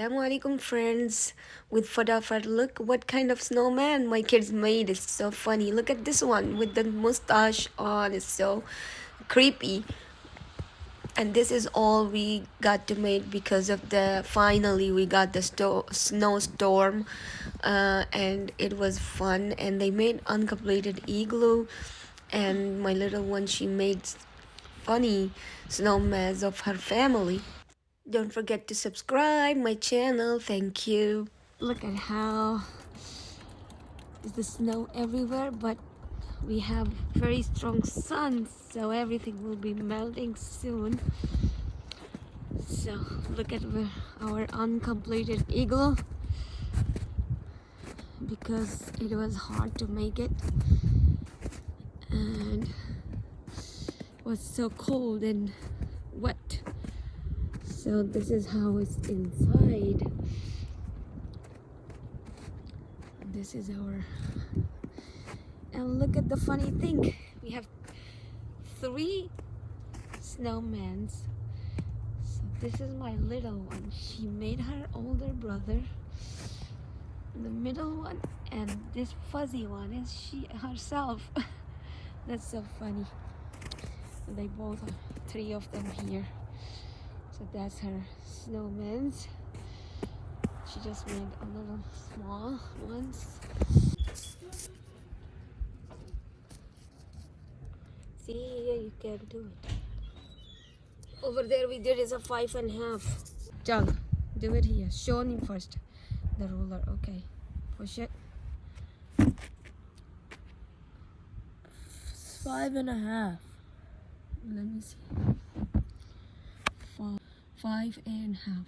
Assalamu alaikum friends. With Fadafat, look what kind of snowman my kids made. It's so funny. Look at this one with the mustache on. It's so creepy. And this is all we got to make because of the finally we got the snowstorm, and it was fun. And they made uncompleted igloo, and my little one, she made funny snowmans of her family. Don't forget to subscribe my channel. Thank you. Look at how is the snow everywhere, but we have very strong sun, so everything will be melting soon. So look at our uncompleted igloo, because it was hard to make it and it was so cold and wet. So this is how it's inside. This is our, and look at the funny thing, we have 3 snowmans. So this is my little one, she made her older brother, the middle one, and this fuzzy one is she herself. That's so funny. They both are 3 of them here. So that's her snowmans. She just made a little small ones. See, here you can do it. Over there we did is a 5.5. Chal, do it here. Show me first. The ruler, okay. Push it. 5.5. Let me see. 5.5.